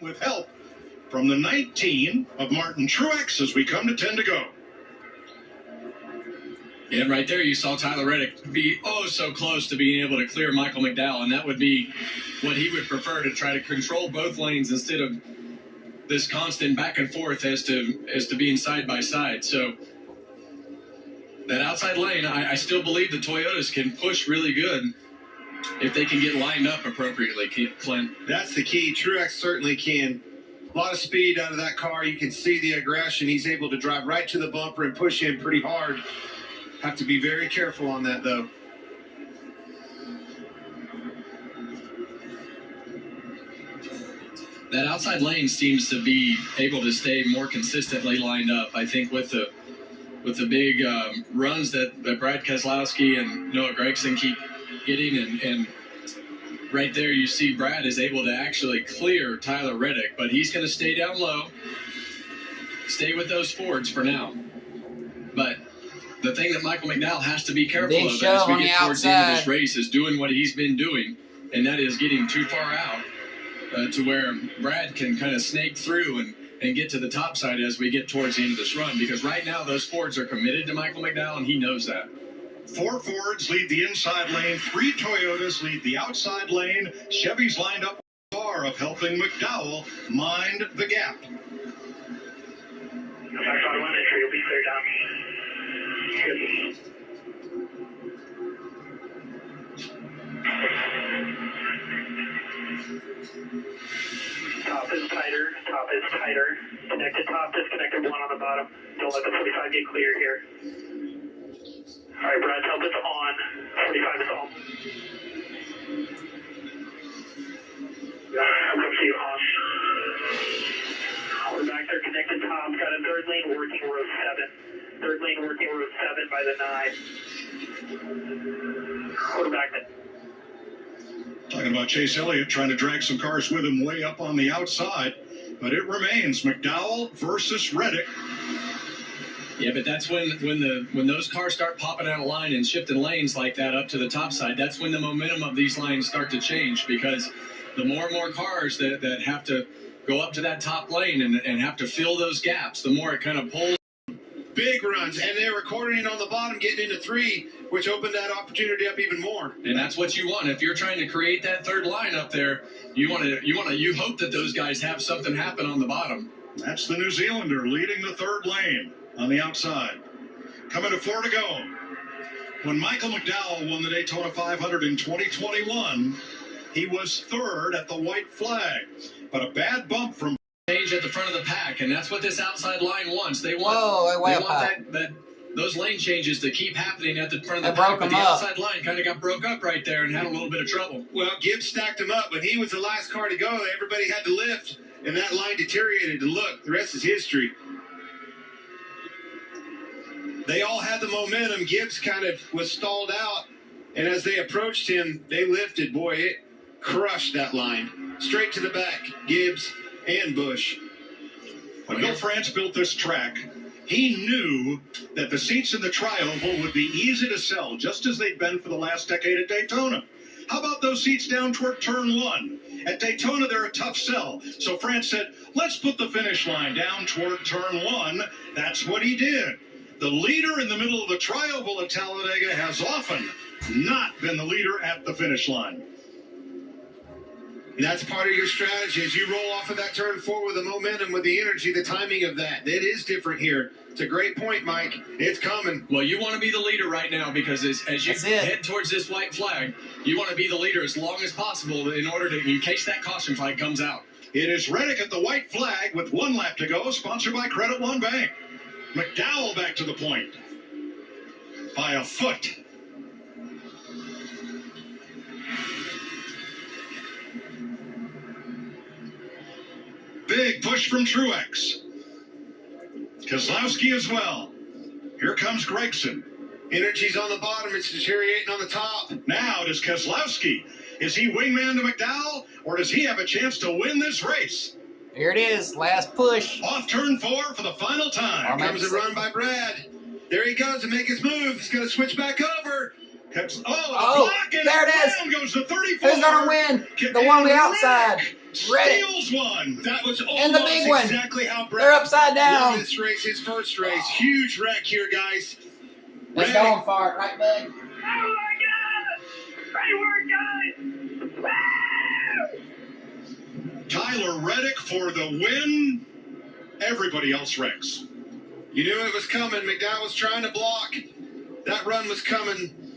with help from the 19 of Martin Truex as we come to 10 to go. And right there, you saw Tyler Reddick be so close to being able to clear Michael McDowell, and that would be what he would prefer, to try to control both lanes instead of this constant back and forth as to being side by side. So that outside lane, I still believe the Toyotas can push really good if they can get lined up appropriately, Clint. That's the key. Truex certainly can. A lot of speed out of that car. You can see the aggression. He's able to drive right to the bumper and push in pretty hard. Have to be very careful on that, though. That outside lane seems to be able to stay more consistently lined up. I think with the big runs that Brad Keselowski and Noah Gragson keep getting, and right there you see Brad is able to actually clear Tyler Reddick, but he's going to stay down low, stay with those Fords for now. But the thing that Michael McDowell has to be careful of as we get towards the end of this race is doing what he's been doing, and that is getting too far out to where Brad can kind of snake through and get to the top side as we get towards the end of this run, because right now those Fords are committed to Michael McDowell, and he knows that. 4 Fords lead the inside lane, 3 Toyotas lead the outside lane. Chevy's lined up far of helping McDowell mind the gap. If I saw one entry, you'll be clear down. Good. Top is tighter. Connected top, disconnected 1 on the bottom. Don't let the 45 get clear here. Alright, Brad, help it's on. 45 is on. Come to you on. We're back there, connected top. Got a third lane working row 7. Third lane working row 7 by the 9. Quarterback then. Talking about Chase Elliott trying to drag some cars with him way up on the outside, but it remains McDowell versus Reddick. Yeah, but that's when those cars start popping out of line and shifting lanes like that up to the top side, that's when the momentum of these lines start to change, because the more and more cars that have to go up to that top lane and have to fill those gaps, the more it kind of pulls. Big runs, and they were cornering on the bottom, getting into 3, which opened that opportunity up even more. And that's what you want. If you're trying to create that third line up there, you hope that those guys have something happen on the bottom. That's the New Zealander leading the third lane on the outside. Coming to 4 to go. When Michael McDowell won the Daytona 500 in 2021, he was 3rd at the white flag, but a bad bump from change at the front of the pack, and that's what this outside line wants. They want those lane changes to keep happening at the front of the pack, but the outside line kind of got broke up right there and had a little bit of trouble. Well, Gibbs stacked him up, but he was the last car to go. Everybody had to lift, and that line deteriorated. And look, the rest is history. They all had the momentum. Gibbs kind of was stalled out, and as they approached him, they lifted. Boy, it crushed that line. Straight to the back, Gibbs and Busch. When Bill France built this track, he knew that the seats in the Tri-Oval would be easy to sell, just as they'd been for the last decade at Daytona. How about those seats down toward turn 1? At Daytona, they're a tough sell. So France said, let's put the finish line down toward turn 1. That's what he did. The leader in the middle of the Tri-Oval at Talladega has often not been the leader at the finish line. That's part of your strategy. As you roll off of that turn 4 with the momentum, with the energy, the timing of that. It is different here. It's a great point, Mike. It's coming. Well, you want to be the leader right now, because as you head towards this white flag, you want to be the leader as long as possible in case that caution flag comes out. It is Reddick at the white flag with 1 lap to go, sponsored by Credit One Bank. McDowell back to the point by a foot. Big push from Truex. Keselowski as well. Here comes Gragson. Energy's on the bottom. It's deteriorating on the top. Now, does Keselowski, is he wingman to McDowell, or does he have a chance to win this race? Here it is, last push. Off turn 4 for the final time. Here comes a run by Brad. There he goes to make his move. He's going to switch back over. Block, and there it is. Goes to 34. Who's going to win? The one on the outside. steals one. That was And the almost big one. exactly how Brad They're upside down. won this race, his first race. Huge wreck here, guys. Let's Reddick. go on for it, right, bud? Oh my God! Great work, guys! Woo! Tyler Reddick for the win. Everybody else wrecks. You knew it was coming. McDowell was trying to block. That run was coming.